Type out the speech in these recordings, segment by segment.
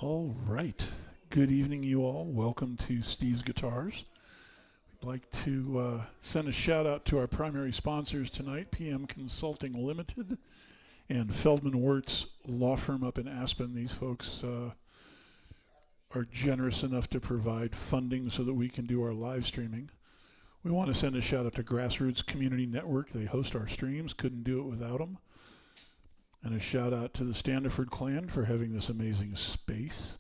All right. Good evening, you all. Welcome to Steve's Guitars. We'd like to send a shout out to our primary sponsors tonight, PM Consulting Limited and Feldman Wirtz Law Firm up in Aspen. These folks are generous enough to provide funding so that we can do our live streaming. We want to send a shout out to GrassRoots Community Network. They host our streams. Couldn't do it without them. And a shout out to the Standiford clan for having this amazing space.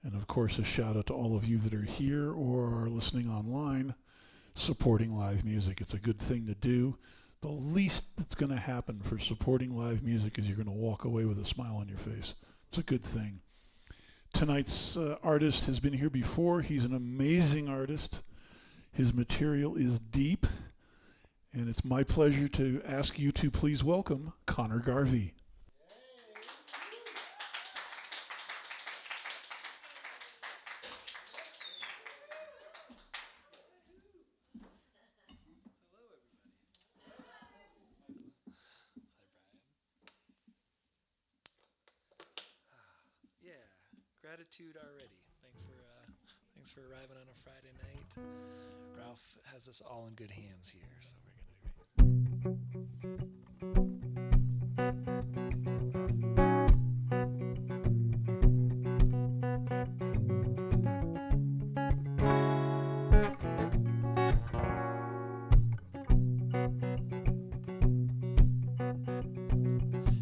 And of course, a shout out to all of you that are here or are listening online supporting live music. It's a good thing to do. The least that's going to happen for supporting live music is you're going to walk away with a smile on your face. It's a good thing. Tonight's artist has been here before. He's an amazing artist. His material is deep. And it's my pleasure to ask you to please welcome Connor Garvey. Gratitude already. Thanks for arriving on a Friday night. Ralph has us all in good hands here, so we're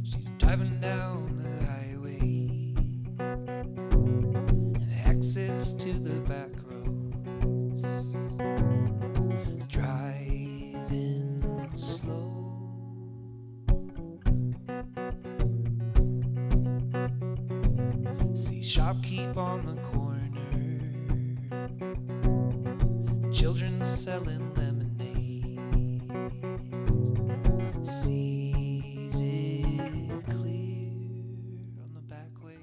She's driving down the highway and exits to the back roads, driving slow. See shopkeep on the corner, children selling lemonade. Sees it clear on the back way.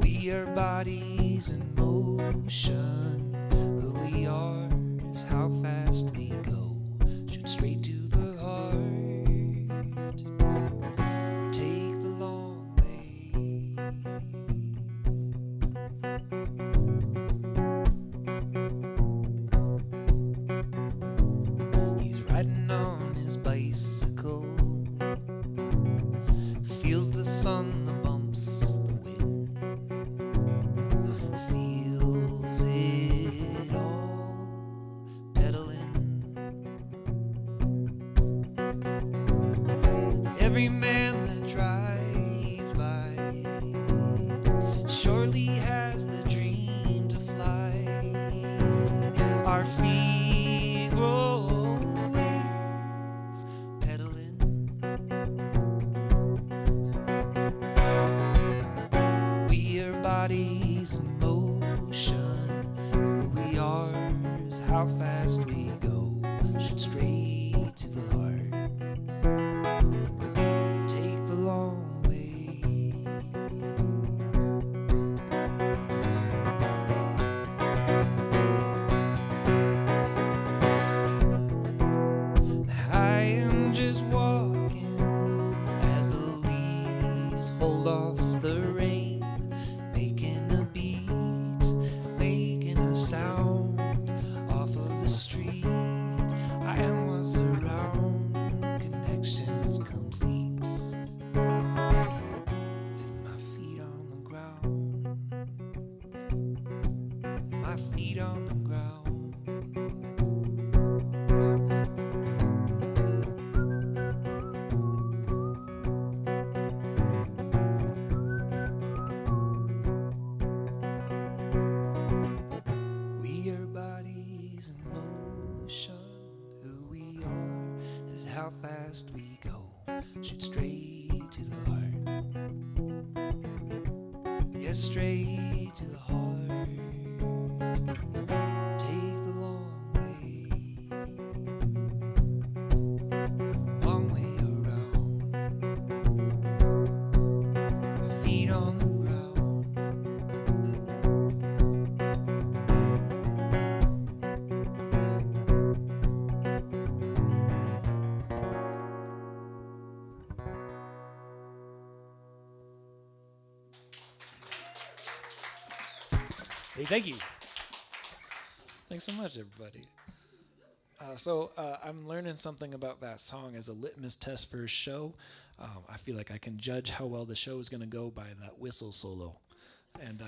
We are bodies in motion. Who we are is how fast we go. Shoot straight to the heart or take the long way. He's riding on his bicycle, feels the sun, the bumps, the wind, feels it all, pedaling. Every man that drives by surely has the dream to fly. Our feet grow wings, pedaling. We are bodies in motion. Who we are is how fast we go. Shoot straight to the heart, take the long way. I am just walking as the leaves hold off the rain, making a beat, making a sound off of the street. I am what's around, connections complete, with my feet on the ground, my feet on the ground. We are bodies in motion. Who we are is how fast we go. Shoot straight to the heart. Yes, straight to the heart. Take the long way. Long way around. My feet on the ground. Hey, thank you. Thanks so much, everybody. So I'm learning something about that song as a litmus test for a show. I feel like I can judge how well the show is going to go by that whistle solo. And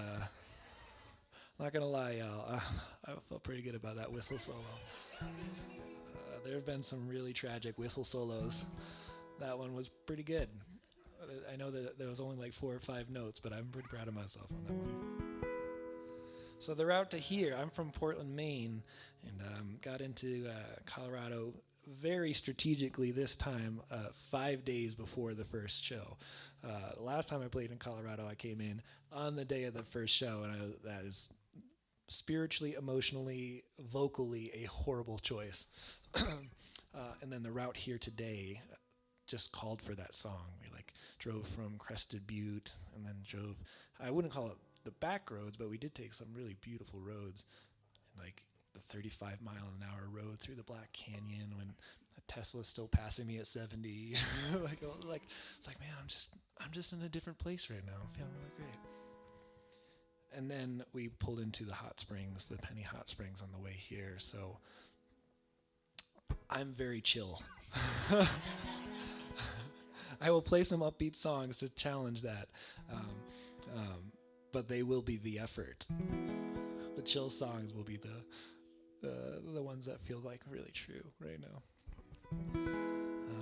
not going to lie, y'all, I felt pretty good about that whistle solo. There have been some really tragic whistle solos. That one was pretty good. I know that there was only like 4 or 5 notes, but I'm pretty proud of myself on that one. So the route to here, I'm from Portland, Maine, and got into Colorado very strategically this time, 5 days before the first show. Last time I played in Colorado, I came in on the day of the first show, and that is spiritually, emotionally, vocally a horrible choice. And then the route here today just called for that song. We drove from Crested Butte and then drove, I wouldn't call it the back roads, but we did take some really beautiful roads, like the 35-mile-an-hour road through the Black Canyon when a Tesla's still passing me at 70. It's like, man, I'm just in a different place right now. I'm feeling really great. And then we pulled into the hot springs, the Penny Hot Springs on the way here. So I'm very chill. I will play some upbeat songs to challenge that. But they will be the effort. The chill songs will be the ones that feel like really true right now.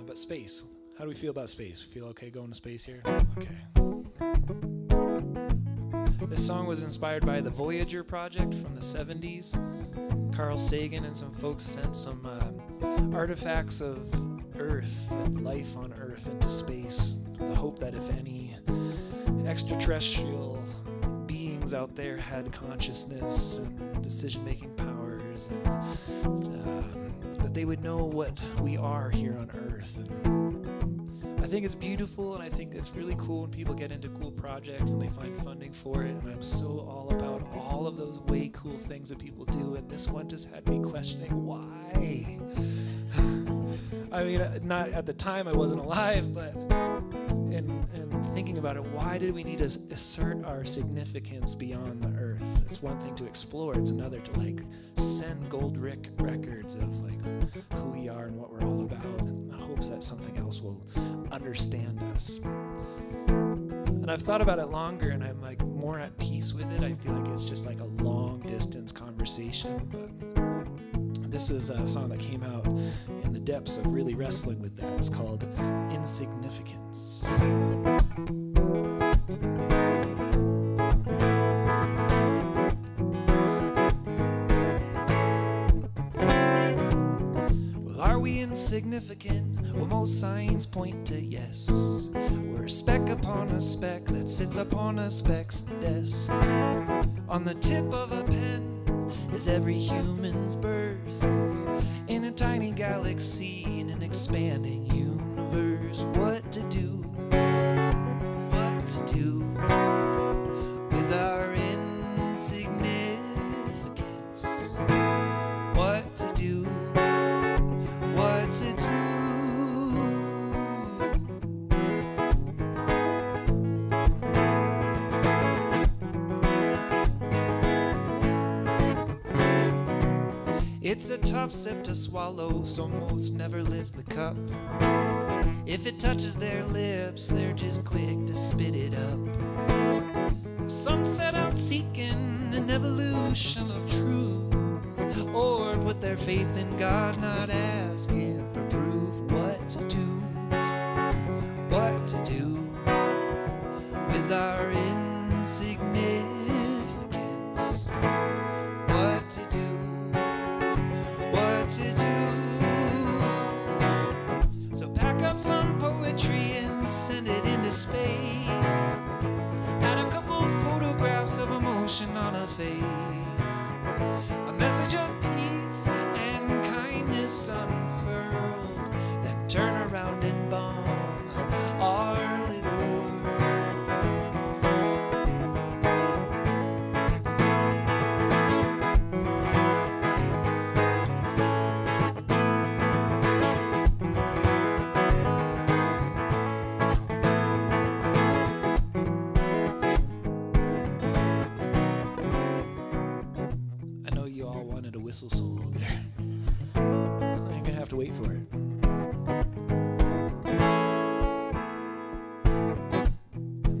But space. How do we feel about space? Feel okay going to space here? Okay. This song was inspired by the Voyager project from the 70s. Carl Sagan and some folks sent some artifacts of Earth and life on Earth into space. The hope that if any extraterrestrial beings out there had consciousness and decision-making powers, and that they would know what we are here on Earth. And I think it's beautiful, and I think it's really cool when people get into cool projects and they find funding for it, and I'm so all about all of those way cool things that people do, and this one just had me questioning why. I mean, not at the time I wasn't alive, but in thinking about it, why did we need to assert our significance beyond the Earth? It's one thing to explore, it's another to send gold records of who we are and what we're all about, in the hopes that something else will understand us. And I've thought about it longer, and I'm more at peace with it. I feel like it's just a long distance conversation, but this is a song that came out in the depths of really wrestling with that. It's called Insignificance. Well, are we insignificant? Well, most signs point to yes. We're a speck upon a speck that sits upon a speck's desk. On the tip of a pen is every human's birth, in a tiny galaxy, in an expanding universe. What to do with our insignificance? What to do. It's a tough sip to swallow, so most never lift the cup. If it touches their lips, they're just quick to spit it up. Some set out seeking an evolution of truth, or put their faith in God, not asking for proof. What to do with our insignificance? What to do. So pack up some poetry and send it into space. Add a couple photographs of emotion on a face. A message of peace and kindness unfurled. Then turn around and bomb our little world. for it.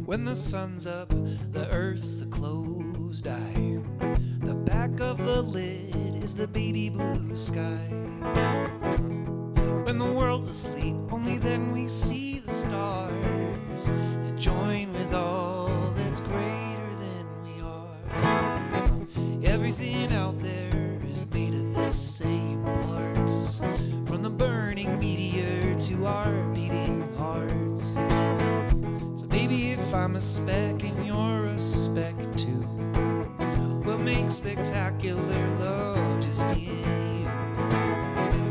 When the sun's up, the earth's a closed eye. The back of the lid is the baby blue sky. When the world's asleep, only then we see the stars and join with all that's greater than we are. Everything out there is made of the same parts, from the burning meteor to our beating hearts. So baby, if I'm a speck and you're a speck too, we'll make spectacular love, just me and you.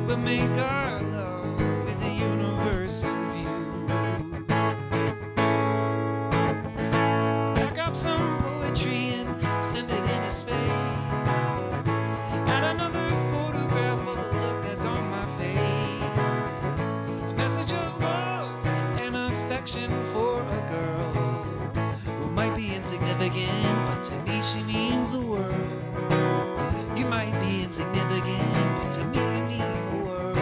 We'll make our love with the universe in view. Pack up some poetry and send it into space. Add another photograph of the look that's on my face. A message of love and affection for a girl who might be insignificant, but to me she means the world. You might be insignificant, but to me you mean the world.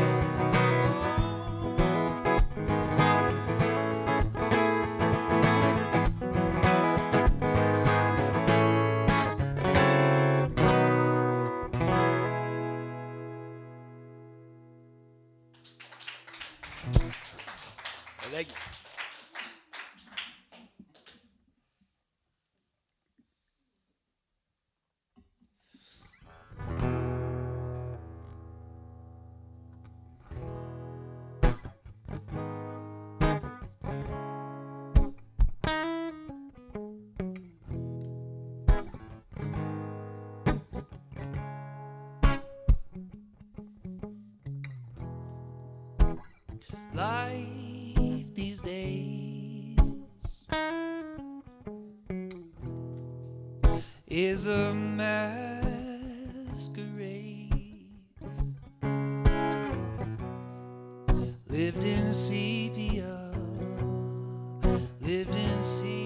Thank you. Life these days is a masquerade, lived in sepia, lived in sepia.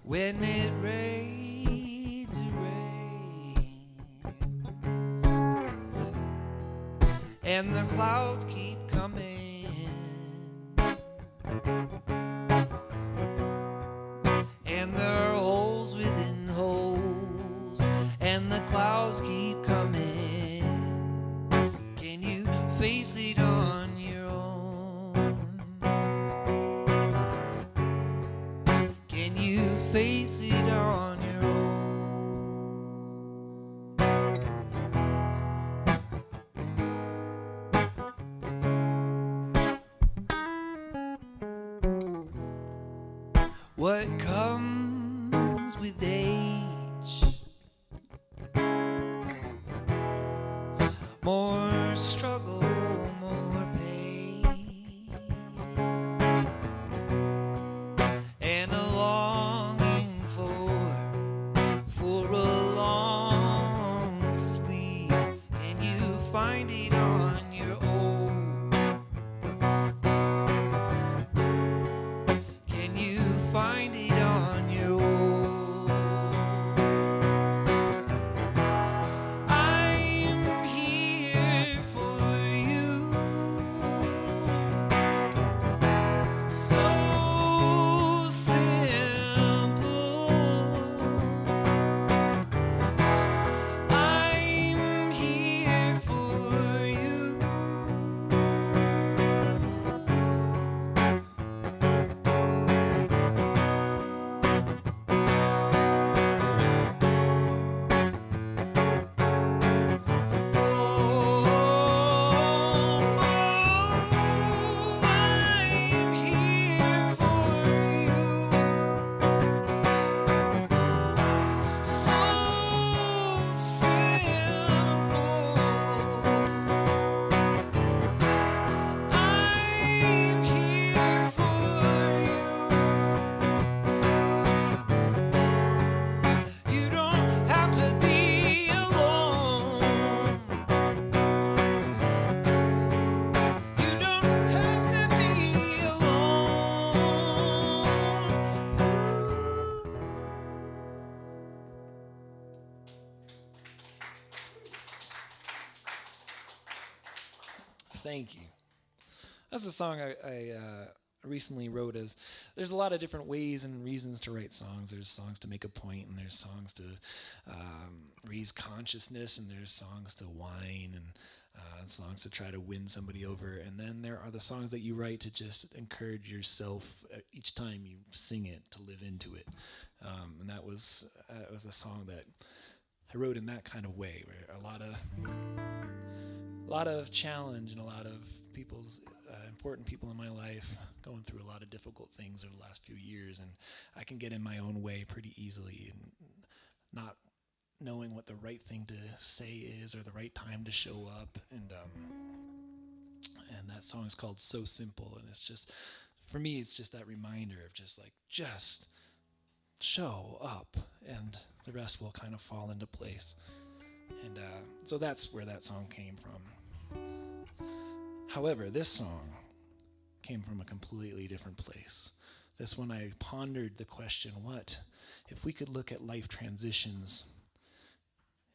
When it rains, it rains, and the clouds keep coming, and there are holes within holes, and the clouds keep coming. Can you face it on your own? Can you face it on your own? What comes with age? More struggle, more pain, and a longing for a long sleep. Can you find it on your own? Can you find it on your own? I'm here Thank you. That's a song I recently wrote. There's a lot of different ways and reasons to write songs. There's songs to make a point, and there's songs to raise consciousness, and there's songs to whine, and songs to try to win somebody over. And then there are the songs that you write to just encourage yourself each time you sing it, to live into it. And that was a song that I wrote in that kind of way, where a lot of challenge and a lot of people's important people in my life going through a lot of difficult things over the last few years, and I can get in my own way pretty easily, and not knowing what the right thing to say is or the right time to show up. And that song is called So Simple, and it's just, for me, it's just that reminder of just show up, and the rest will kind of fall into place. And so that's where that song came from. However, this song came from a completely different place. This one, I pondered the question, what if we could look at life transitions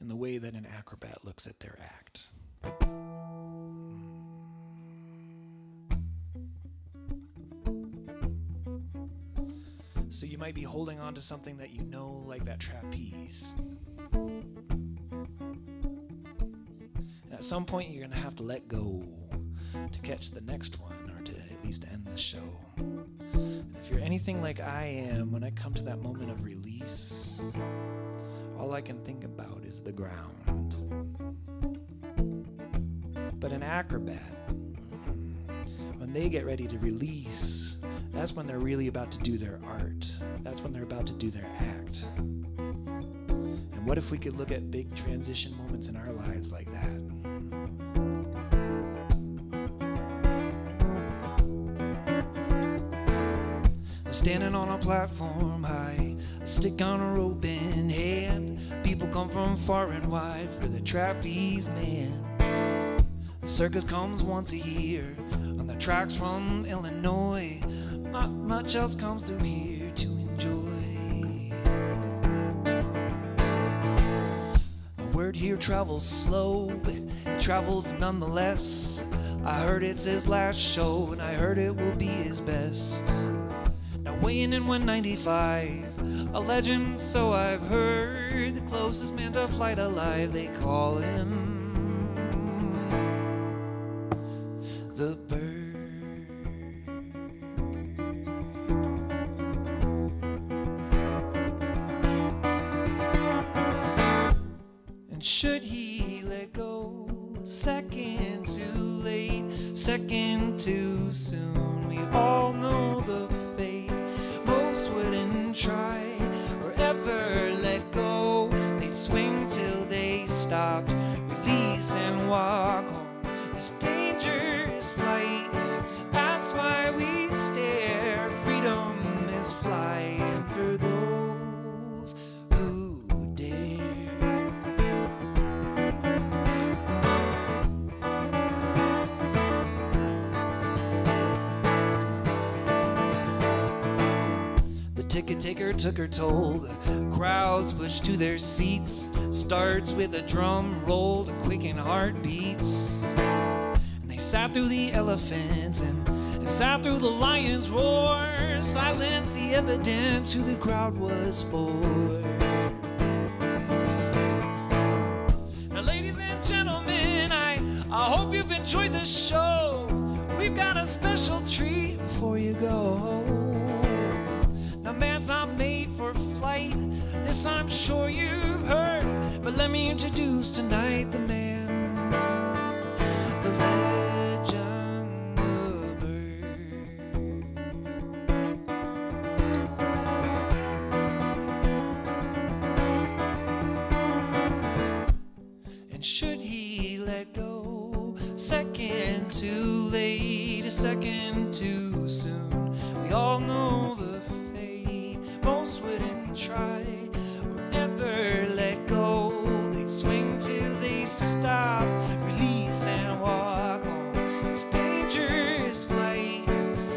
in the way that an acrobat looks at their act? So you might be holding on to something that you know, like that trapeze. And at some point, you're going to have to let go to catch the next one, or to at least end the show. And if you're anything like I am, when I come to that moment of release, all I can think about is the ground. But an acrobat, when they get ready to release, that's when they're really about to do their art. That's when they're about to do their act. And what if we could look at big transition moments in our lives like that? Standing on a platform high, a stick on a rope in hand. People come from far and wide for the trapeze man. The circus comes once a year on the tracks from Illinois. Not much else comes through here to enjoy. The word here travels slow, but it travels nonetheless. I heard it's his last show, and I heard it will be his best. Weighing in 195, a legend, so I've heard. The closest man to flight alive, they call him the bird. And should he let go a second too late, second too soon, we all know the fate. Most wouldn't try or ever let go. They'd swing till they stopped, release and walk home. This dangerous flight, that's why we stare. Freedom is flying for those who dare. Ticket taker took her toll. The crowds pushed to their seats. Starts with a drum roll to quicken heartbeats. And they sat through the elephants and sat through the lion's roar. Silence the evidence who the crowd was for. Now, ladies and gentlemen, I hope you've enjoyed the show. We've got a special treat before you go. Now, man's not made for flight, this I'm sure you've heard. But let me introduce tonight the man, the legend, the bird. And should he let go a second too late, a second too soon, we all know the most wouldn't try or ever let go. They'd swing till they stopped, release and walk home. It's dangerous flight,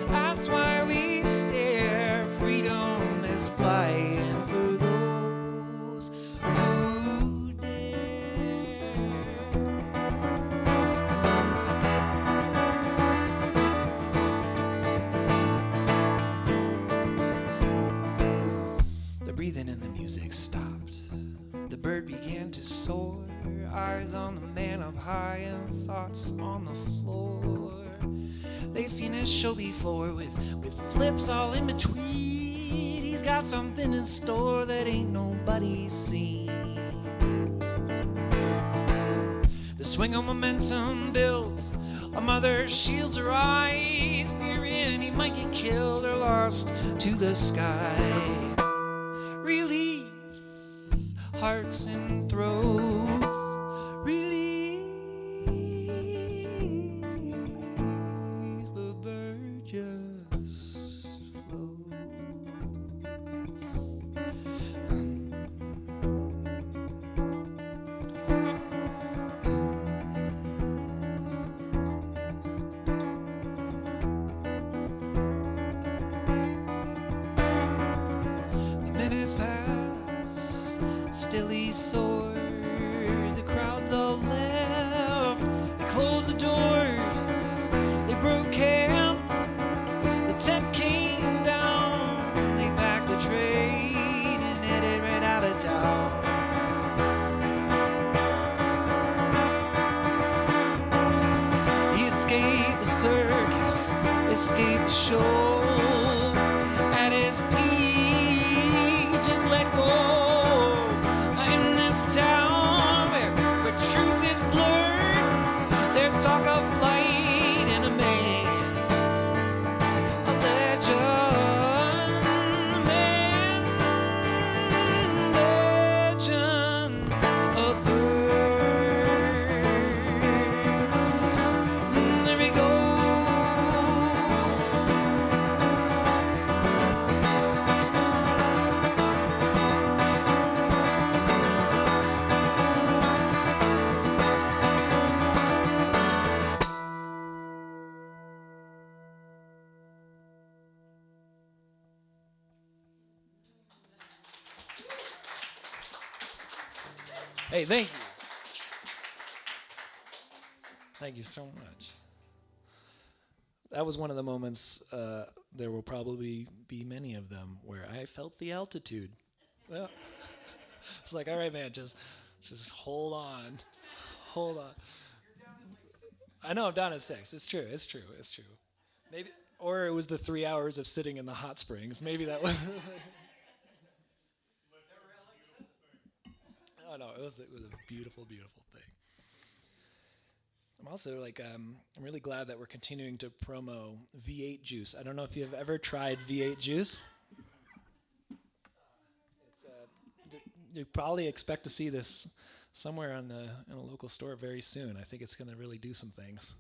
that's why we stare. Freedom is flying for those who dare. breathing and the music stopped. The bird began to soar, eyes on the man up high and thoughts on the floor. They've seen his show before with flips all in between. He's got something in store that ain't nobody seen. The swing of momentum builds. A mother shields her eyes, fearing he might get killed or lost to the sky. Release hearts and throats. Release the bird just floats. Past, still he soared. The crowds all left. They closed the doors. They broke camp. The tent came down. They packed the train and headed right out of town. He escaped the circus, escaped the show. At his peak, just let go. In this town where truth is blurred, there's talk of flight and a man, a legend, a man, legend, a bird. There we go. Hey, thank you. Thank you so much. That was one of the moments, there will probably be many of them, where I felt the altitude. Well, it's like, all right, man, just hold on. Hold on. I know I'm down at 6. It's true. Maybe, or it was the 3 hours of sitting in the hot springs. Maybe that was... Oh no, it was a beautiful, beautiful thing. I'm also like, I'm really glad that we're continuing to promo V8 juice. I don't know if you've ever tried V8 juice. You probably expect to see this somewhere in a local store very soon. I think it's going to really do some things.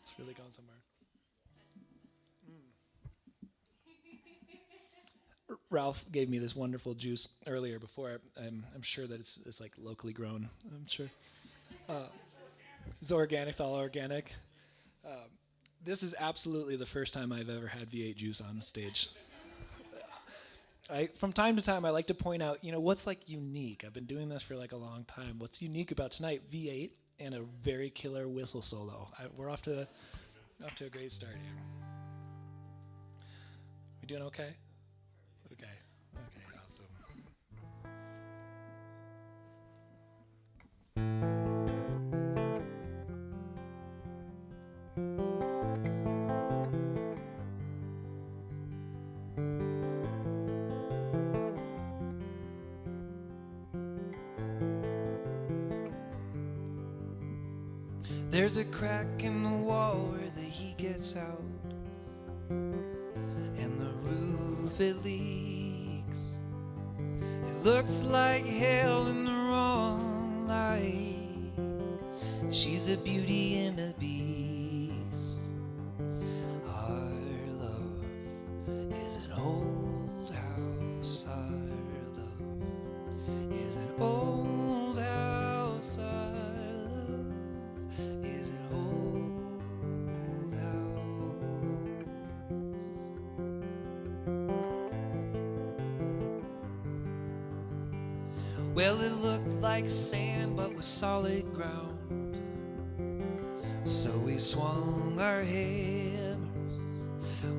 It's really going somewhere. Ralph gave me this wonderful juice earlier before. I'm sure that it's like locally grown. I'm sure. It's organic. It's all organic. This is absolutely the first time I've ever had V8 juice on stage. From time to time, I like to point out, what's like unique. I've been doing this for like a long time. What's unique about tonight? V8 and a very killer whistle solo. We're off to a great start here. We doing okay? Okay, awesome. There's a crack in the wall where the heat gets out, and the roof it leaks. It looks like hell in the wrong light. She's a beauty and a beast. Our love is an old house. Our love is an old house. Our love is an old house. Well, it looked like sand, but was solid ground. So we swung our hammers.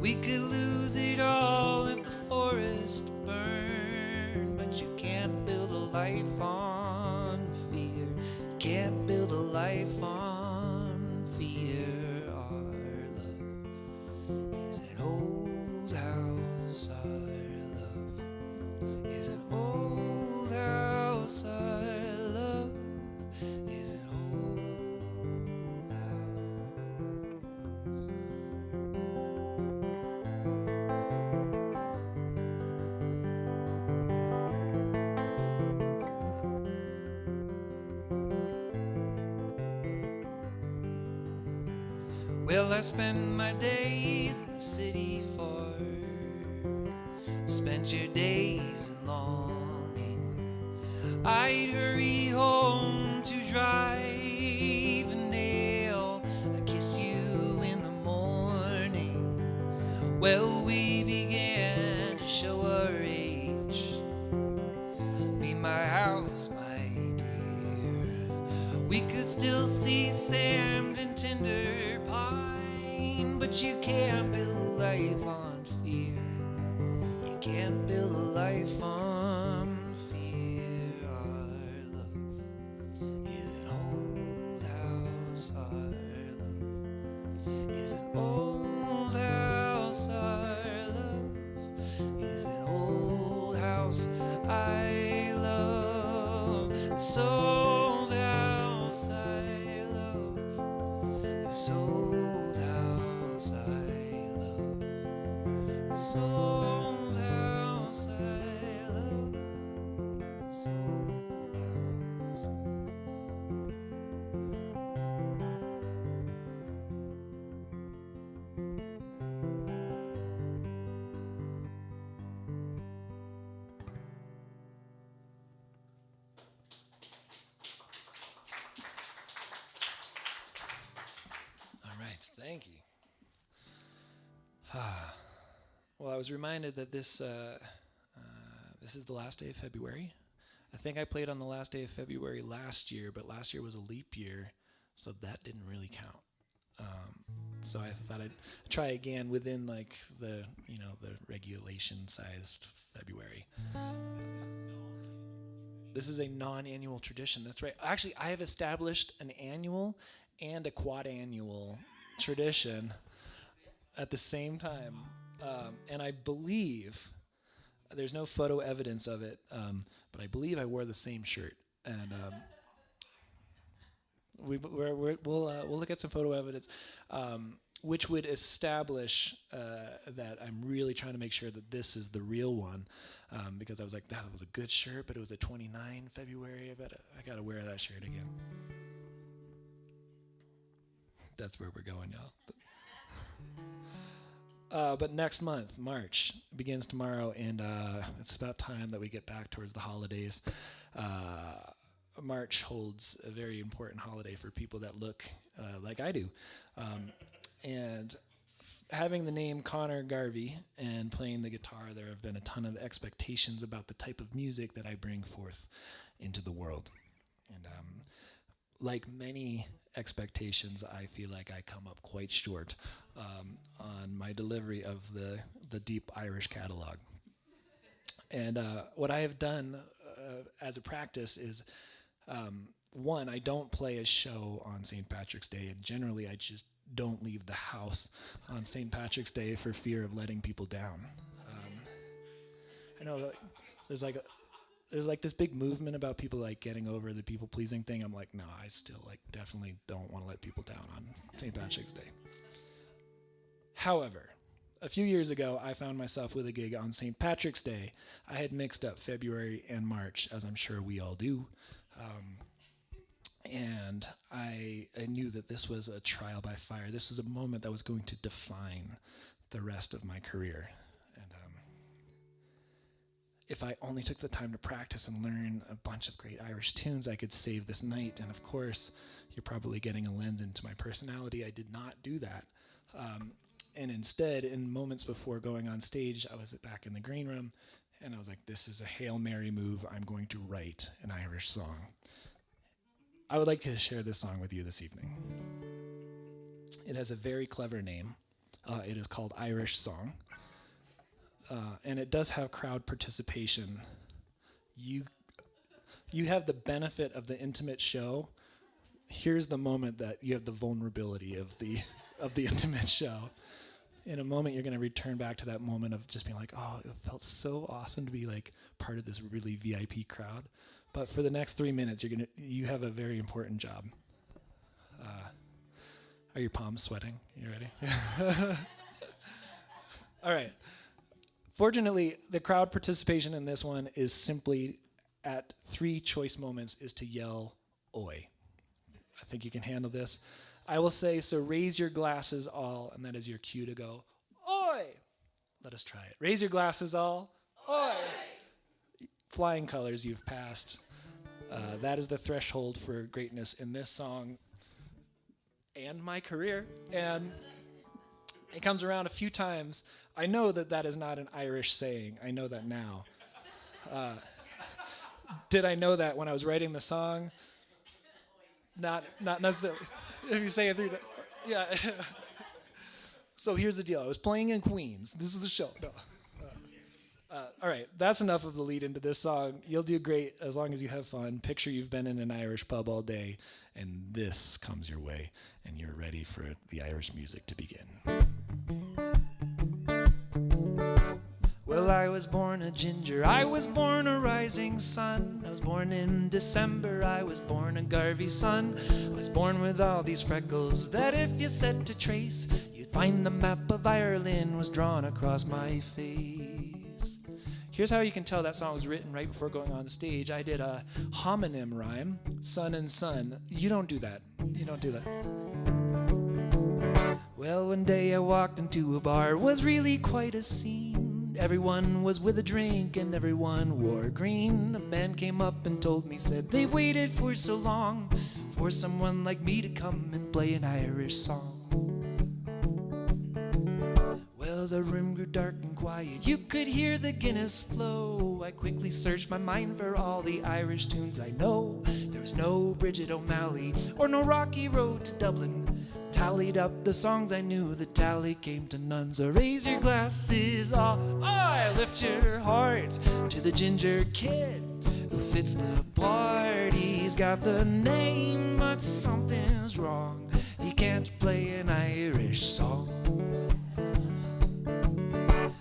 We could lose it all if the forest burned, but life on fear. Can't build a life on fear. Our love is an old house. Our love is an old house. Our love is an old house. Well, I spend my days in the city far. Spent your days in longing. I'd hurry home to drive a nail. I kiss you in the morning. Well, we began to show our age. Be my house, my dear. We could still see sands and tender pine, but you can't build a life on fear. You can't build a life on fear. Our love is an old house. Our love is an old house. Our love is an old house. I love this old house. I love this old house. I love this old house. I love this old house. All right, thank you. Well, I was reminded that this is the last day of February. I think I played on the last day of February last year, but last year was a leap year, so that didn't really count. So I thought I'd try again within like the regulation-sized February. This is a non-annual tradition. That's right. Actually, I have established an annual and a quad-annual tradition at the same time. And I believe, there's no photo evidence of it, but I believe I wore the same shirt. And we'll look at some photo evidence, which would establish that I'm really trying to make sure that this is the real one, because I was like, that was a good shirt, but it was a 29 February. I gotta wear that shirt again. That's where we're going, y'all. But next month, March, begins tomorrow, and it's about time that we get back towards the holidays. March holds a very important holiday for people that look like I do. And having the name Connor Garvey and playing the guitar, there have been a ton of expectations about the type of music that I bring forth into the world. And like many expectations, I feel like I come up quite short on my delivery of the deep Irish catalog. And what I have done as a practice is, one, I don't play a show on St. Patrick's Day, and generally I just don't leave the house on St. Patrick's Day for fear of letting people down. I know there's like this big movement about people like getting over the people pleasing thing. I'm like, no, I still like definitely don't want to let people down on St. Patrick's Day. However, a few years ago, I found myself with a gig on St. Patrick's Day. I had mixed up February and March, as I'm sure we all do. And I knew that this was a trial by fire. This was a moment that was going to define the rest of my career. And if I only took the time to practice and learn a bunch of great Irish tunes, I could save this night. And of course, you're probably getting a lens into my personality. I did not do that. And instead, in moments before going on stage, I was back in the green room, and I was like, this is a Hail Mary move. I'm going to write an Irish song. I would like to share this song with you this evening. It has a very clever name. It is called Irish Song. And it does have crowd participation. you have the benefit of the intimate show. Here's the moment that you have the vulnerability of the intimate show. In a moment, you're going to return back to that moment of just being like, oh, it felt so awesome to be like part of this really VIP crowd. But for the next 3 minutes, you have a very important job. Are your palms sweating? You ready? All right. Fortunately, the crowd participation in this one is simply at 3 choice moments is to yell, oi. I think you can handle this. I will say, so raise your glasses all, and that is your cue to go, oi! Let us try it. Raise your glasses all, oi! Flying colors, you've passed. That is the threshold for greatness in this song and my career. And it comes around a few times. I know that is not an Irish saying. I know that now. Did I know that when I was writing the song? Not necessarily. If you say it through, yeah. So here's the deal. I was playing in Queens. This is the show. No. All right, that's enough of the lead into this song. You'll do great as long as you have fun. Picture you've been in an Irish pub all day, and this comes your way, and you're ready for the Irish music to begin. Well, I was born a ginger, I was born a rising sun. I was born in December, I was born a Garvey son. I was born with all these freckles that if you set to trace, you'd find the map of Ireland was drawn across my face. Here's how you can tell that song was written right before going on the stage. I did a homonym rhyme, sun and sun. You don't do that. You don't do that. Well, one day I walked into a bar, it was really quite a scene. Everyone was with a drink and everyone wore green. A man came up and told me, said they've waited for so long for someone like me to come and play an Irish song. Well, the room grew dark and quiet, you could hear the Guinness flow. I quickly searched my mind for all the Irish tunes I know. There was no Bridget O'Malley or no Rocky Road to Dublin. Tallied up the songs I knew, the tally came to none. So raise your glasses all, lift your hearts to the ginger kid who fits the part. He's got the name, but something's wrong. He can't play an Irish song.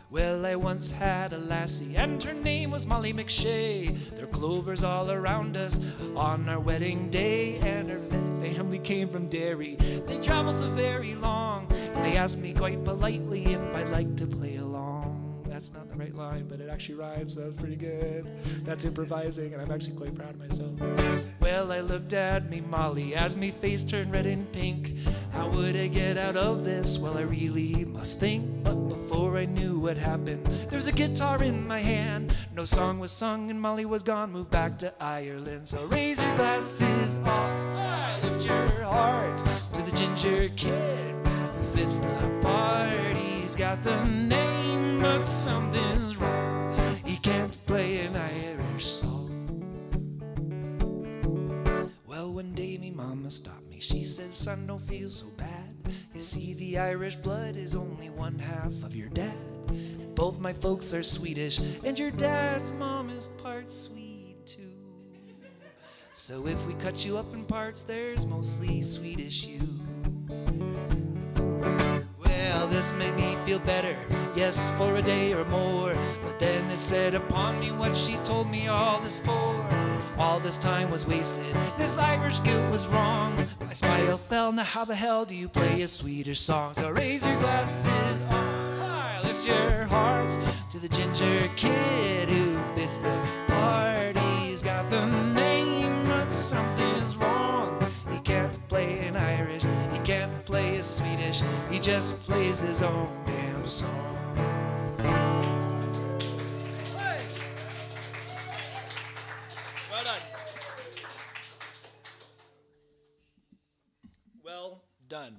Well, I once had a lassie, and her name was Molly McShay. There were clovers all around us on our wedding day, and her family came from Derry. They traveled so very long, and they asked me quite politely if I'd like to play along. That's not the right line, but it actually rhymes, so that was pretty good. That's improvising, and I'm actually quite proud of myself. Well, I looked at me Molly as me face turned red and pink. How would I get out of this? Well, I really must think. But before I knew what happened, there was a guitar in my hand. No song was sung and Molly was gone, moved back to Ireland. So raise your glasses all, lift your hearts to the ginger kid who fits the part. He's got the name, but something's wrong. He can't play an Irish song. Well, one day me mama stopped me. She said, son, don't feel so bad. You see, the Irish blood is only one half of your dad. And both my folks are Swedish, and your dad's mom is part Swede too. So if we cut you up in parts, there's mostly Swedish you. Well, this made me feel better, yes, for a day or more. But then it set upon me what she told me all this for. All this time was wasted, this Irish guilt was wrong. My smile fell, now how the hell do you play a Swedish song? So raise your glasses high, lift your hearts to the ginger kid who fits the part. He's got the name, but something's wrong. He can't play an Irish, he can't play a Swedish, he just plays his own damn song. Well done.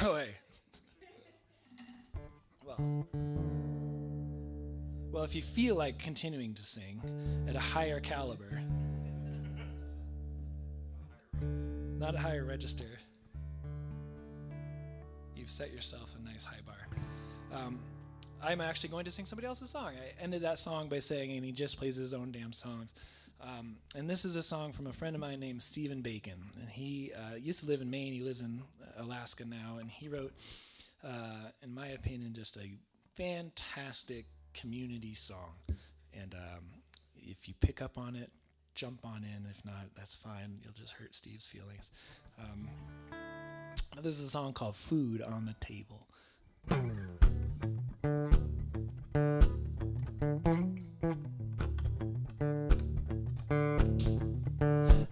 Oh, hey. Well, if you feel like continuing to sing at a higher caliber, not a higher register, you've set yourself a nice high bar. I'm actually going to sing somebody else's song. I ended that song by saying, and he just plays his own damn songs. And this is a song from a friend of mine named Stephen Bacon. And he used to live in Maine. He lives in Alaska now. And he wrote, in my opinion, just a fantastic community song. And if you pick up on it, jump on in. If not, that's fine. You'll just hurt Steve's feelings. This is a song called Food on the Table.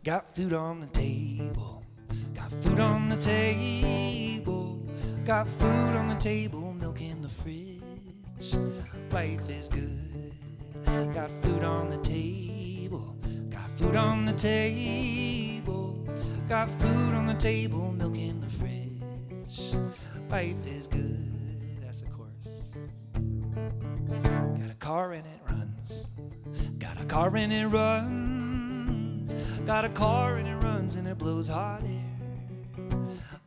Got food on the table, got food on the table, got food on the table, milk in the fridge, life is good. Got food on the table, got food on the table, got food on the table, milk in the fridge, life is good. That's the chorus. Got a car and it runs, got a car and it runs, got a car and it runs and it blows hot air.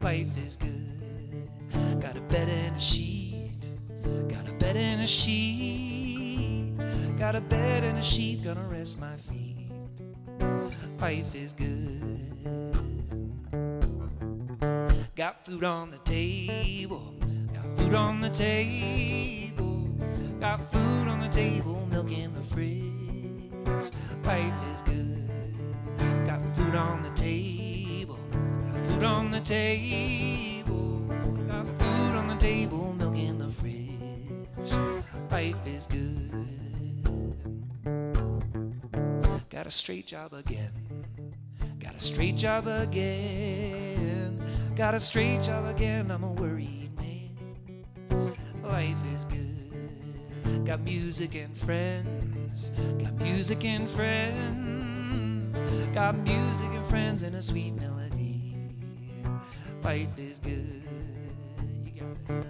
Life is good. Got a bed and a sheet, got a bed and a sheet, got a bed and a sheet, gonna rest my feet. Life is good. Got food on the table, got food on the table, got food on the table, milk in the fridge. Life is good. Got food on the table, got food on the table, got food on the table, milk in the fridge. Life is good. Got a straight job again, got a straight job again, got a straight job again, I'm a worried man. Life is good. Got music and friends, got music and friends, got music and friends and a sweet melody. Life is good. You got it.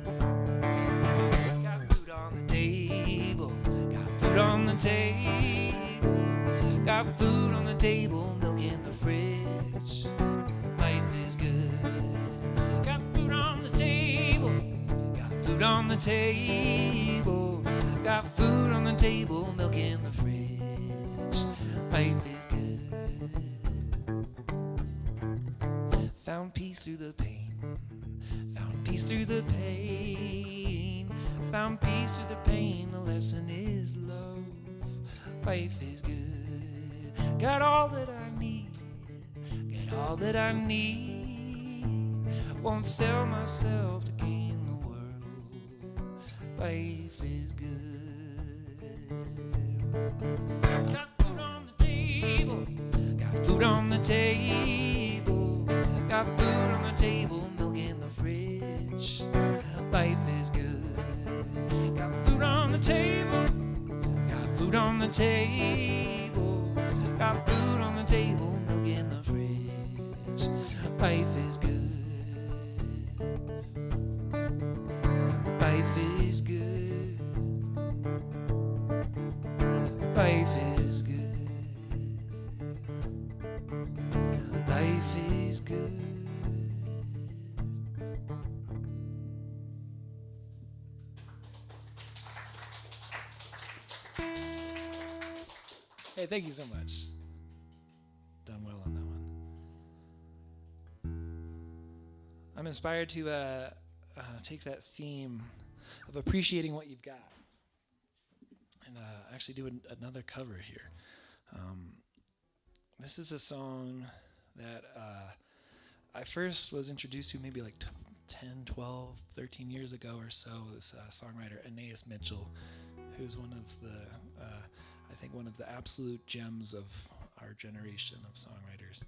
Got food on the table, got food on the table, got food on the table, milk in the fridge. Life is good. Got food on the table, got food on the table, got food on the table, milk in the fridge. Life is good. Found peace through the pain, found peace through the pain, found peace through the pain. The lesson is love. Life is good. Got all that I need, got all that I need. Won't sell myself to gain the world. Life is good. Got food on the table, got food on the table, got food on the table, milk in the fridge. Life is good. Got food on the table, got food on the table, got food on the table, milk in the fridge. Life is good. Life is good. Life is good. Life is good. Hey, thank you so much. Done well on that one. I'm inspired to take that theme of appreciating what you've got and actually do another cover here. This is a song that I first was introduced to maybe like 10, 12, 13 years ago or so. This songwriter, Anais Mitchell, who's one of the, I think one of the absolute gems of our generation of songwriters.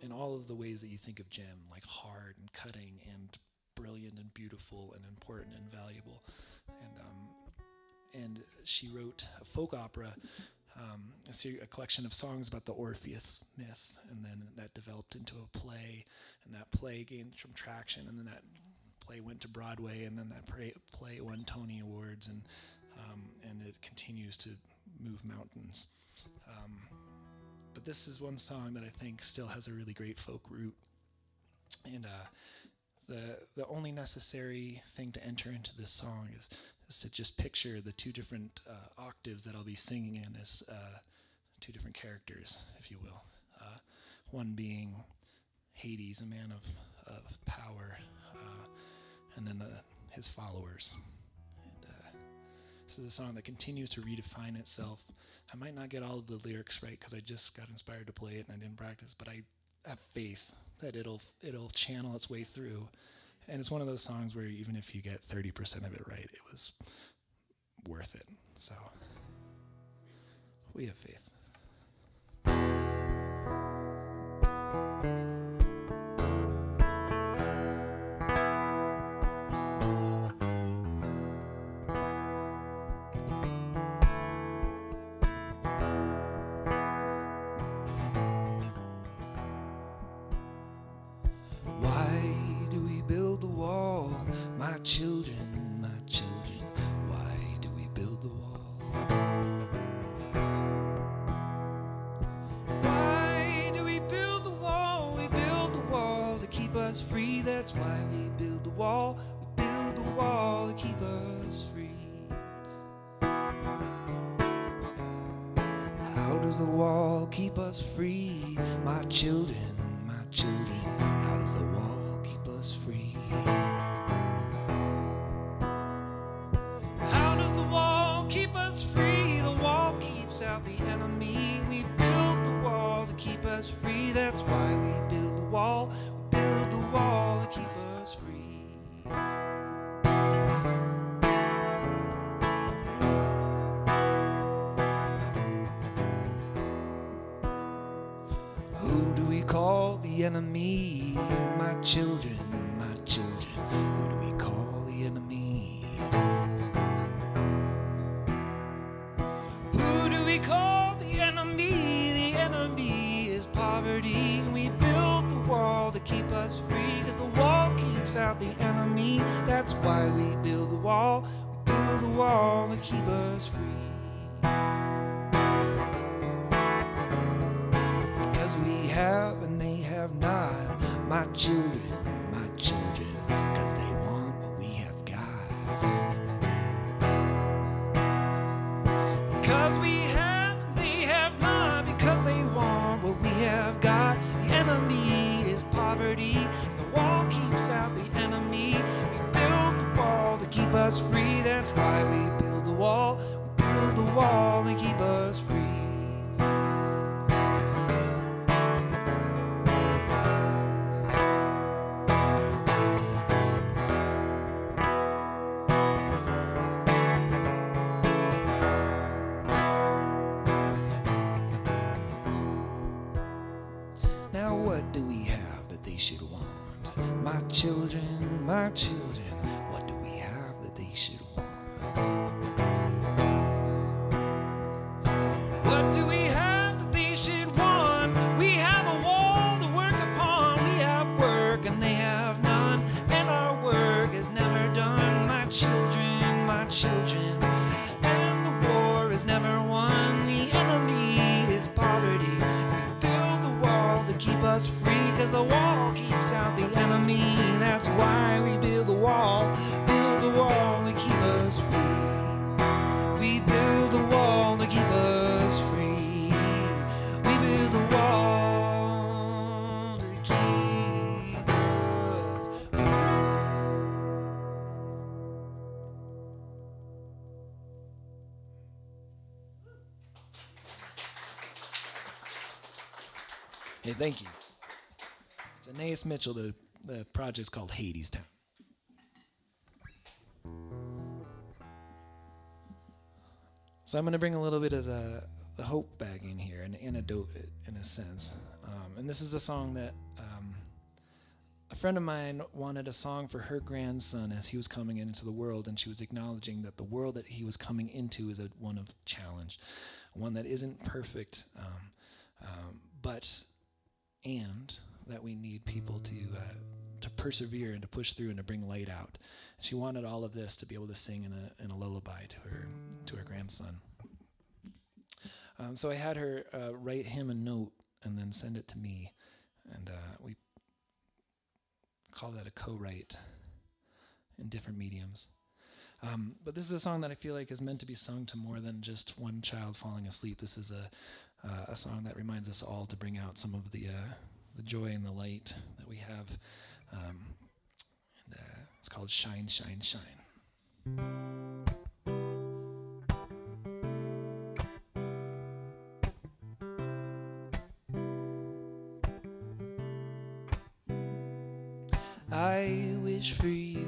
In all of the ways that you think of gem, like hard and cutting and brilliant and beautiful and important and valuable. And she wrote a folk opera, a collection of songs about the Orpheus myth, and then that developed into a play, and that play gained some traction, and then that play went to Broadway, and then that play won Tony Awards, and it continues to move mountains. But this is one song that I think still has a really great folk root, and the only necessary thing to enter into this song is is to just picture the two different octaves that I'll be singing in as two different characters, if you will. One being Hades, a man of power, and then his followers. And this is a song that continues to redefine itself. I might not get all of the lyrics right because I just got inspired to play it and I didn't practice, but I have faith that it'll channel its way through. And it's one of those songs where even if you get 30% of it right, it was worth it. So we have faith. Children, my children, why do we build the wall? Why do we build the wall? We build the wall to keep us free. That's why we build the wall. We build the wall to keep us free. How does the wall keep us free? My children, how does the wall keep us free? Out the enemy, we build the wall to keep us free. That's why we build the wall. We build the wall to keep us free. Who do we call the enemy? My children, my children. Who do we call the enemy? We call the enemy. The enemy is poverty. We build the wall to keep us free, because the wall keeps out the enemy. That's why we build the wall. We build the wall to keep us free. Because we have and they have not. My children, because they want what we have got. Because we have got. The enemy is poverty. The wall keeps out the enemy. We build the wall to keep us free. That's why we build the wall. We build the wall to keep us free. Now what do we have that they should want? My children, what do we have that they should want? What do we have that they should want? We have a wall to work upon. We have work and they have none, and our work is never done. My children, and the war is never won. The enemy is poverty. Keep us free, because the wall keeps out the enemy. That's why we build the wall to keep us free. We build the wall to keep us free. We build the wall to keep us free. Hey, thank you. It's Anais Mitchell. The project's called Hades Town. So I'm going to bring a little bit of the hope back in here, an antidote in a sense. And this is a song that a friend of mine wanted a song for her grandson as he was coming into the world, and she was acknowledging that the world that he was coming into is one of challenge, one that isn't perfect, but that we need people to persevere and to push through and to bring light out. She wanted all of this to be able to sing in a lullaby to her grandson. So I had her write him a note and then send it to me, and we call that a co-write in different mediums. But this is a song that I feel like is meant to be sung to more than just one child falling asleep. This is a song that reminds us all to bring out some of the joy and the light that we have. It's called Shine, Shine, Shine. I wish for you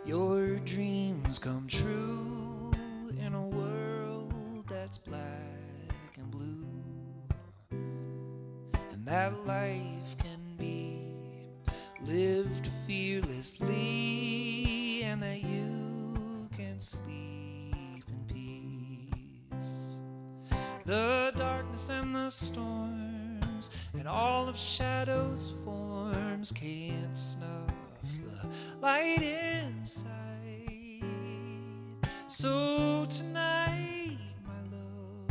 your dreams come true in a world that's black and blue, and that life can be lived fearlessly, and that you can sleep in peace. The darkness and the storms and all of shadow's forms can't snuff the light inside. So tonight, my love,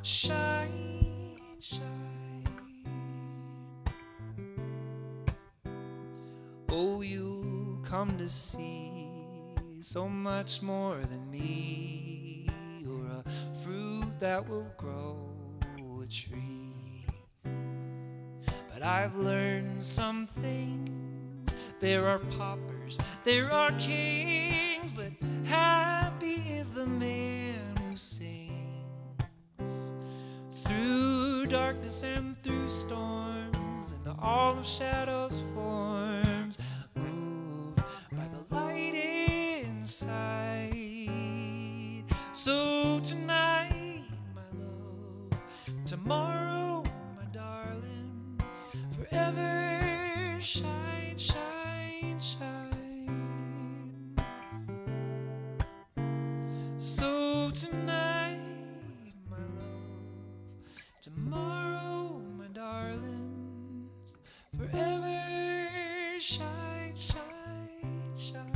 shine, shine. Oh, you'll come to see so much more than me, or a fruit that will grow a tree. But I've learned some things. There are paupers, there are kings, but happy is the man who sings through darkness and through storms, and all of shadow's forms, moved by the light inside. So tonight, my love, tomorrow, my darling, forever shine, shine, shine. So tonight, my love, tomorrow, my darlings, forever shine, shine, shine.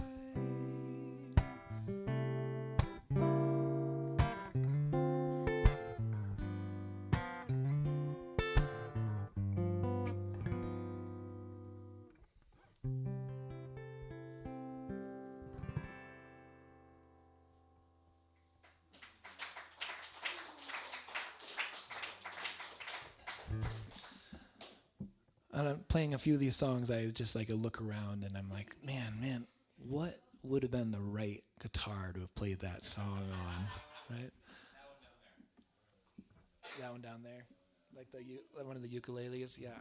And I'm playing a few of these songs, I just like look around and I'm like, man, what would have been the right guitar to have played that song on, right? That one down there, like one of the ukuleles. Yeah,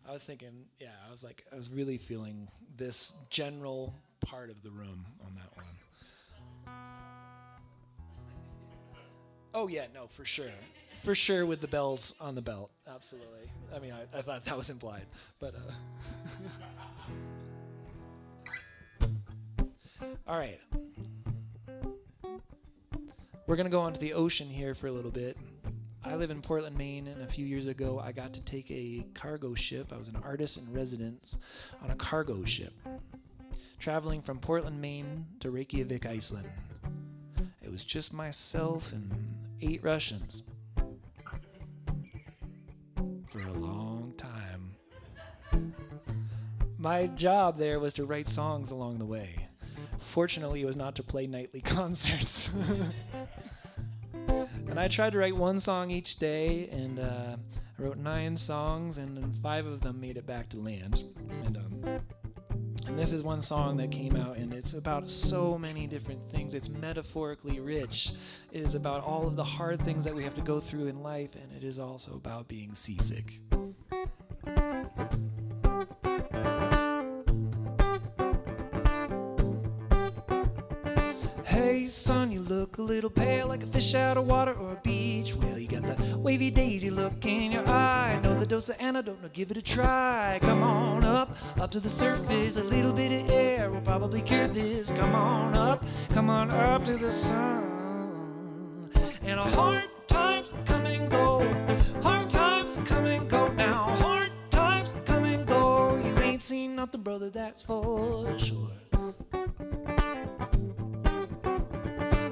I was thinking, I was really feeling this general part of the room on that one. Oh yeah, no, for sure with the bells on the belt, absolutely. I mean, I thought that was implied, but all right. We're gonna go onto the ocean here for a little bit. I live in Portland, Maine, and a few years ago I got to take a cargo ship. I was an artist in residence on a cargo ship, traveling from Portland, Maine to Reykjavik, Iceland. It was just myself and 8 Russians for a long time. My job there was to write songs along the way. Fortunately, it was not to play nightly concerts. And I tried to write 1 song each day, and I wrote 9 songs, and 5 of them made it back to land. And this is one song that came out, and it's about so many different things. It's metaphorically rich. It is about all of the hard things that we have to go through in life, and it is also about being seasick. Hey son, you look a little pale, like a fish out of water or a beach whale. You got the wavy daisy look in your eye. Know the dose of antidote, now give it a try. Come on up to the surface. A little bit of air will probably cure this. Come on up to the sun. And hard times come and go. Hard times come and go now. Hard times come and go. You ain't seen nothing, brother, that's for sure.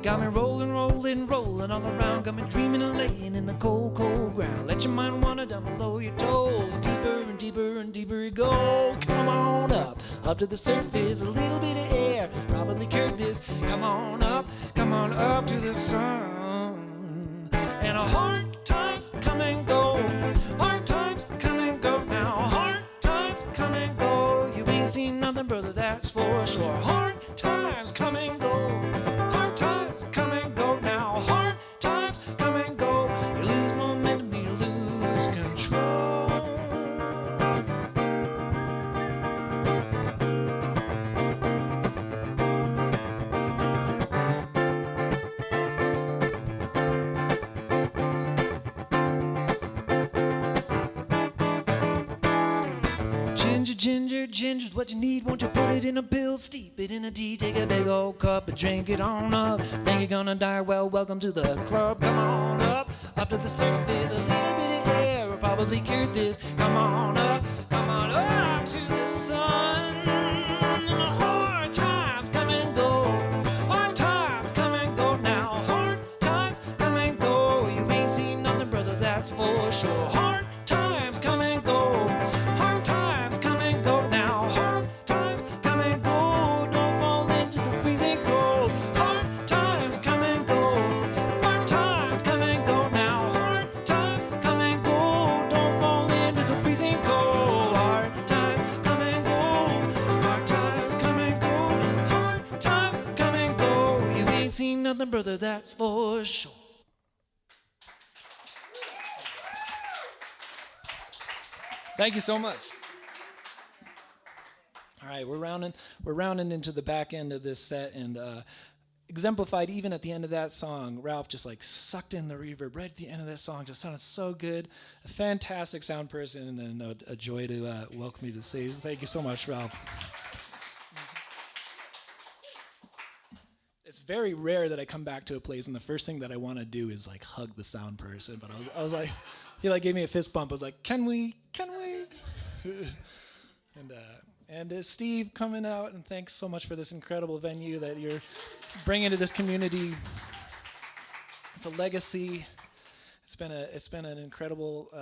Got me rolling, rolling, rolling all around. Got me dreaming and laying in the cold, cold ground. Let your mind wander down below your toes. Deeper and deeper and deeper it goes. Come on up to the surface. A little bit of air probably cured this. Come on up to the sun. And hard times come and go. Hard times come and go now. Hard times come and go. You ain't seen nothing, brother, that's for sure. Hard times come and go. Hard times come and go now. Hard times come and go. You lose momentum, you lose control. Ginger's what you need. Won't you put it in a pill, steep it in a tea, take a big old cup and drink it on up. Think you're gonna die? Well, welcome to the club. Come on up to the surface. A little bit of air will probably cure this. Come on up to the sun. Hard times come and go. Hard times come and go now. Hard times come and go. You ain't seen nothing, brother, that's for sure. Hard times come and go. Hard times come and go now. Hard times come and go. Don't fall into the freezing cold. Hard times come and go. Hard times come and go now. Hard times come and go. Don't fall into the freezing cold. Hard times come and go. Hard times come and go. Hard times come and go. You ain't seen nothing, brother, that's for sure. Thank you so much. All right, we're rounding into the back end of this set, and exemplified even at the end of that song. Ralph just like sucked in the reverb right at the end of that song. Just sounded so good. A fantastic sound person, and a joy to welcome you to the stage. Thank you so much, Ralph. It's very rare that I come back to a place and the first thing that I want to do is like hug the sound person. But I was like, he like gave me a fist bump. I was like, can we? And Steve coming out, and thanks so much for this incredible venue that you're bringing to this community. It's a legacy. It's been an incredible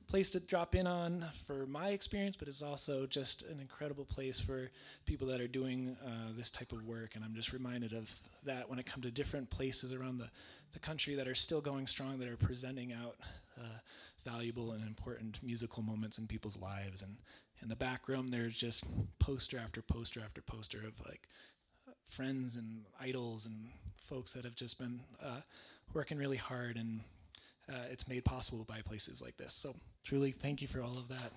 place to drop in on for my experience, but it's also just an incredible place for people that are doing this type of work. And I'm just reminded of that when it comes to different places around the country that are still going strong, that are presenting out valuable and important musical moments in people's lives. And in the back room, there's just poster after poster after poster of like friends and idols and folks that have just been working really hard, and it's made possible by places like this. So truly, thank you for all of that.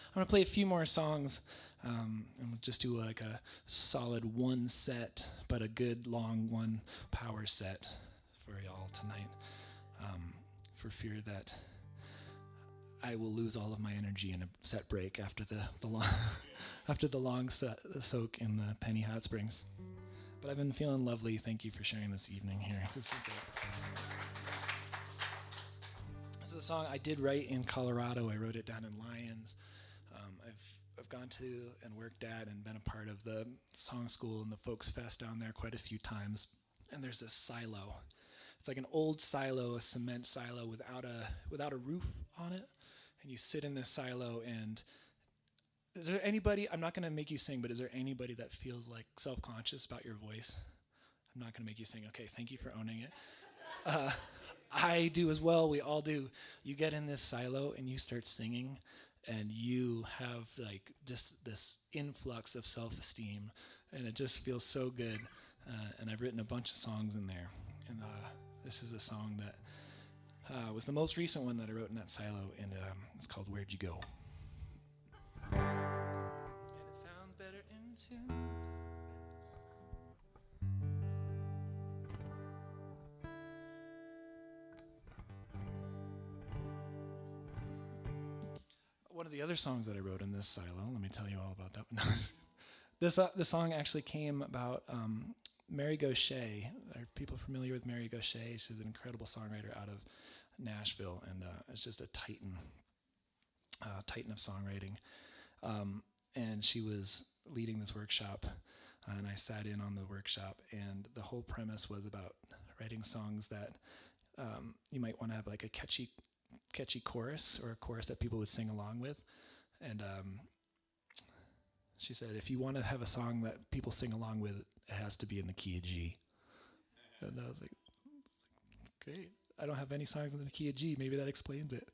I'm gonna play a few more songs, and we'll just do like a solid one set, but a good long one power set for y'all tonight, for fear that I will lose all of my energy in a set break after the long after the long soak in the Penny Hot Springs. But I've been feeling lovely. Thank you for sharing this evening here. This is a song I did write in Colorado. I wrote it down in Lyons. I've gone to and worked at and been a part of the song school and the Folks Fest down there quite a few times. And there's this silo. It's like an old silo, a cement silo without a roof on it. And you sit in this silo, and is there anybody, I'm not going to make you sing, but is there anybody that feels like self-conscious about your voice? I'm not going to make you sing. Okay, thank you for owning it. I do as well. We all do. You get in this silo and you start singing, and you have like just this influx of self-esteem, and it just feels so good. And I've written a bunch of songs in there. And this is a song that was the most recent one that I wrote in that silo, and it's called Where'd You Go? And it sounds better in tune. One of the other songs that I wrote in this silo, let me tell you all about that one. This song actually came about Mary Gaucher. Are people familiar with Mary Gaucher? She's an incredible songwriter out of Nashville, and it's just a titan of songwriting. And she was leading this workshop and I sat in on the workshop, and the whole premise was about writing songs that you might want to have like a catchy chorus, or a chorus that people would sing along with. And she said, if you want to have a song that people sing along with, it has to be in the key of G. And I was like, great. I don't have any songs in the key of G. Maybe that explains it.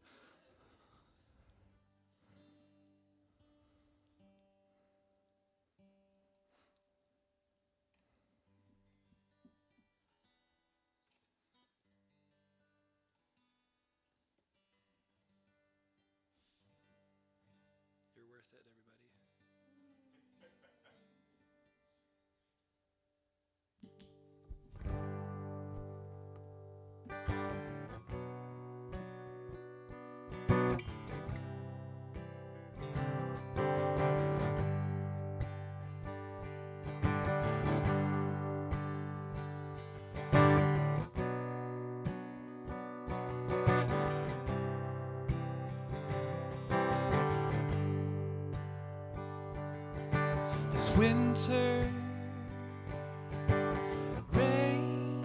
You're worth it, everybody. This winter rain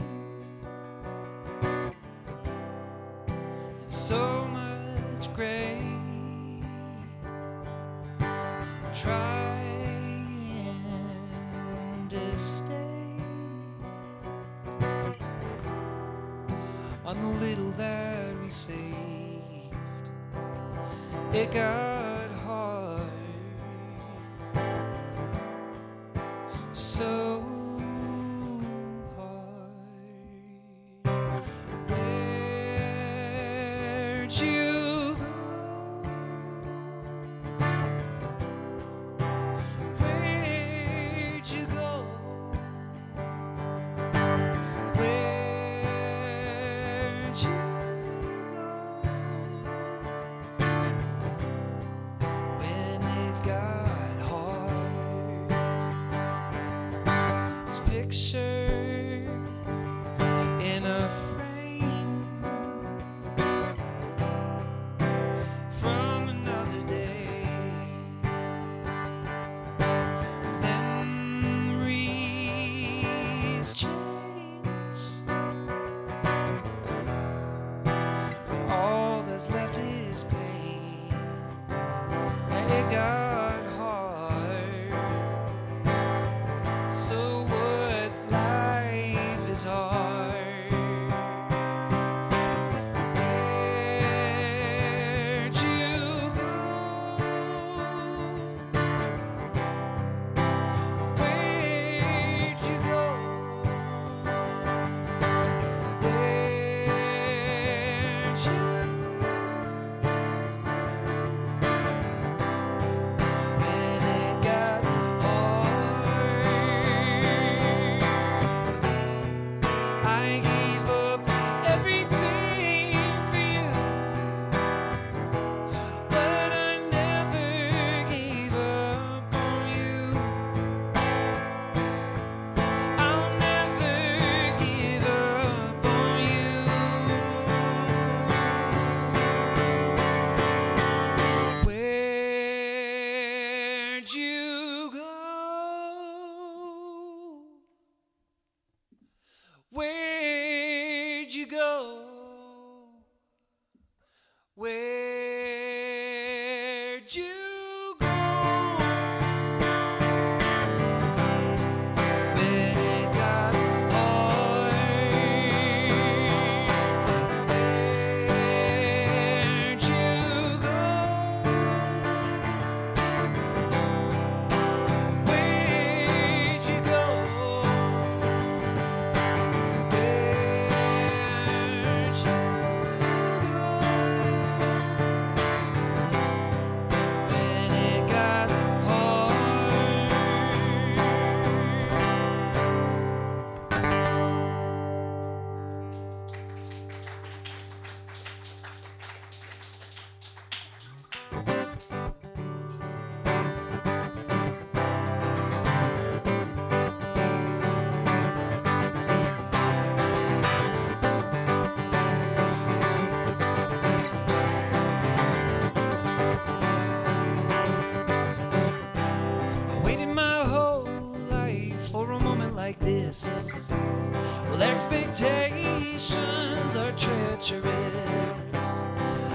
and so much gray, trying to stay on the little that we saved. It got hard, so hard. Where'd you go? Where'd you go? Where'd you go? When it got hard. This picture in a frame from another day. Memories change, but all that's left is pain. And it got hard. So what? Life is hard. Where'd you go? Where'd you go? Where'd you go? When it got hard, I gave up everything for you, but I never gave up on you. I'll never give up on you. Where'd you go? Where'd you go? Where'd you go? When it got hard. Where'd you go? Where'd you go? Where'd you go? like this. Well, expectations are treacherous.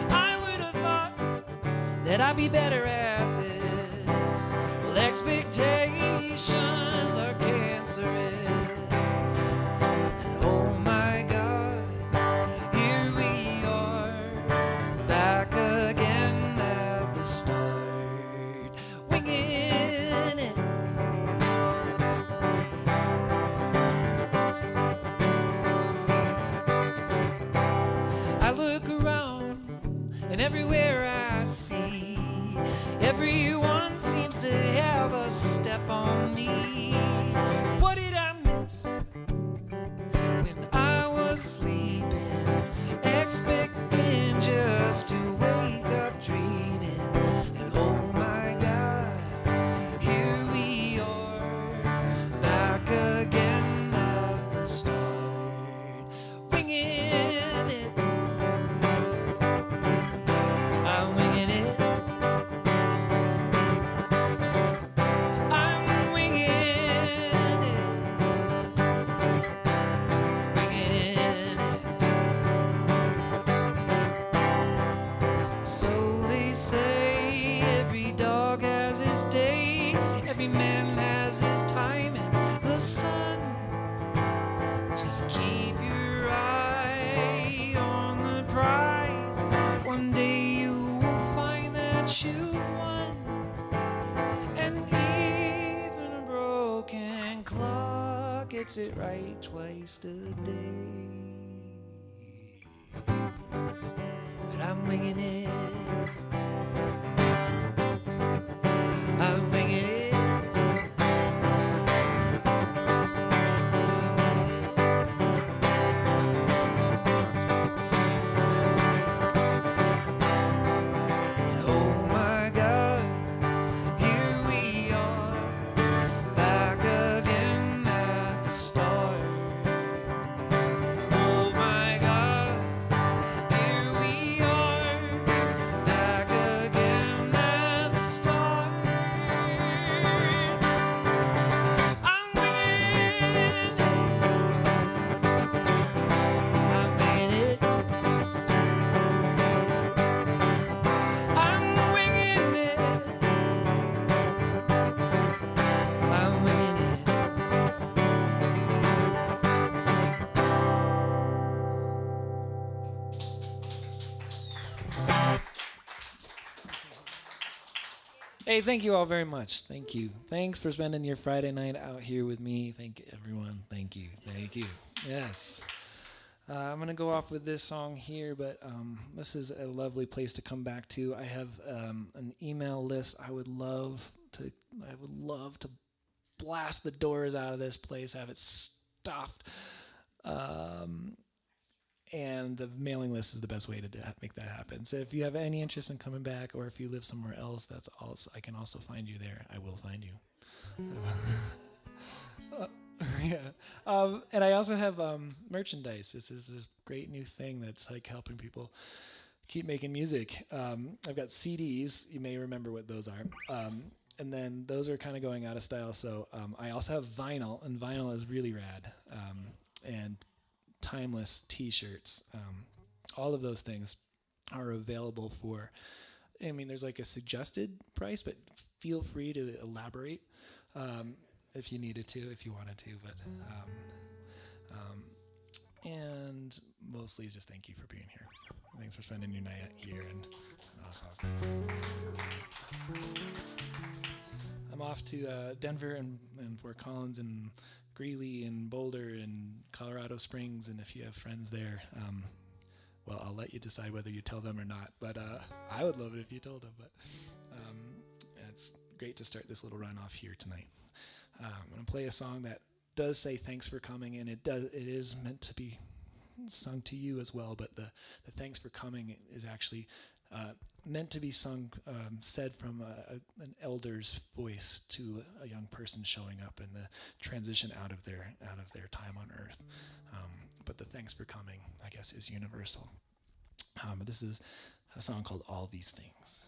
I would have thought that I'd be better at this. Well, expectations are cancerous. And oh my God, here we are, back again at the start, winging it. I look around, and everywhere I see, everyone seems to have a step on me. What did I miss when I was sleeping, expecting just to wake up dreaming? And oh my God, here we are, back again at the start, winging it. I'm winging it. I'm winging it. Winging it. So they say every dog has his day, every man has his time in the sun. Just keep your eye on the prize. One day you will find that you've won. And even a broken clock gets it right twice a day. But I'm winging it. I'm winging it. And oh my God, here we are, back again at the start. Oh my God, here we are, back again at the start. I'm winging it. I'm winging it. I'm winging it. I'm winging it. Hey, thank you all very much. Thank you. Thanks for spending your Friday night out here with me. Thank everyone. Thank you. Thank you. Yes. I'm going to go off with this song here, but this is a lovely place to come back to. I have an email list. I would love to blast the doors out of this place, have it stuffed. And the mailing list is the best way to make that happen. So if you have any interest in coming back, or if you live somewhere else, that's also, I can also find you there. I will find you. Yeah. And I also have merchandise. This is this great new thing that's like helping people keep making music. I've got CDs. You may remember what those are. And then those are kind of going out of style. So I also have vinyl, and vinyl is really rad. And timeless t-shirts. All of those things are available for, I mean, there's like a suggested price, but feel free to elaborate if you needed to, if you wanted to. But and mostly just thank you for being here. Thanks for spending your night here, and that's awesome. I'm off to Denver and Fort Collins and Greeley and Boulder and Colorado Springs, and if you have friends there, well, I'll let you decide whether you tell them or not, but I would love it if you told them. But it's great to start this little run off here tonight. I'm going to play a song that does say thanks for coming, and it is meant to be sung to you as well, but the thanks for coming is actually meant to be sung, said from an elder's voice to a young person showing up in the transition out of their time on earth. But the thanks for coming, I guess, is universal. This is a song called All These Things.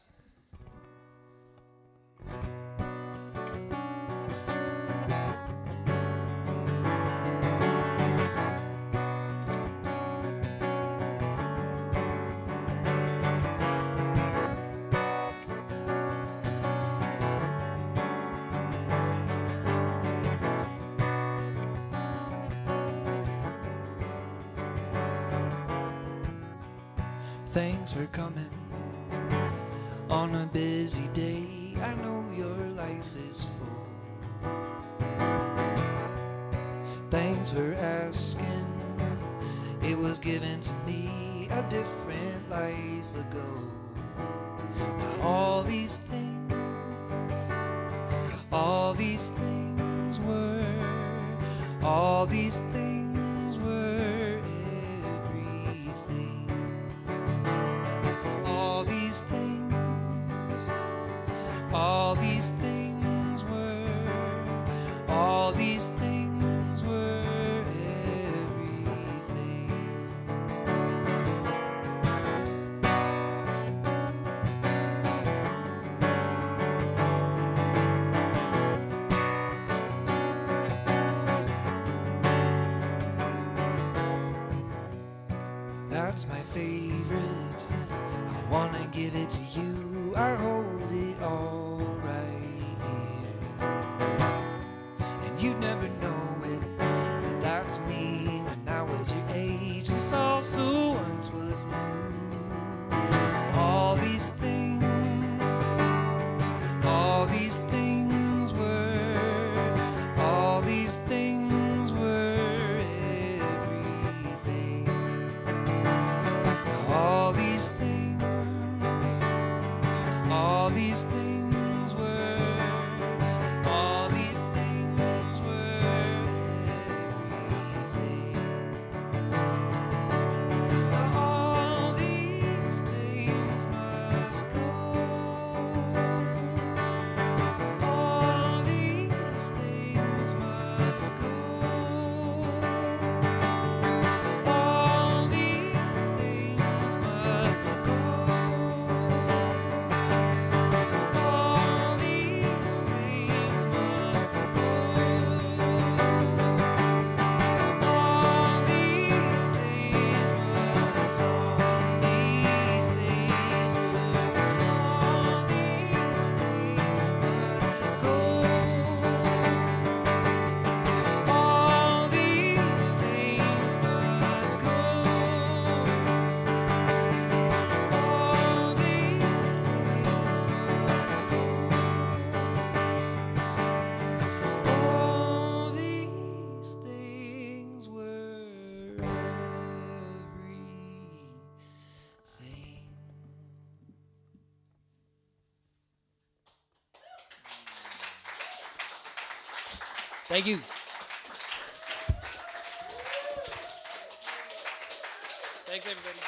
Thanks for coming on a busy day. I know your life is full. Thanks for asking. It was given to me a different life ago. Now all these things were everything. All these things were everything. That's my favorite. I wanna give it to you. I hold it all right here. And you'd never know it, but that's me when I was your age. This also once was new. All these things were everything. All these things were everything. All these things must go. All these things must go. All these things must go. All these things must go. All these things must go. These things must go. All these things must go. All these things must go. All these things were everything. Thank you. Thanks, everybody.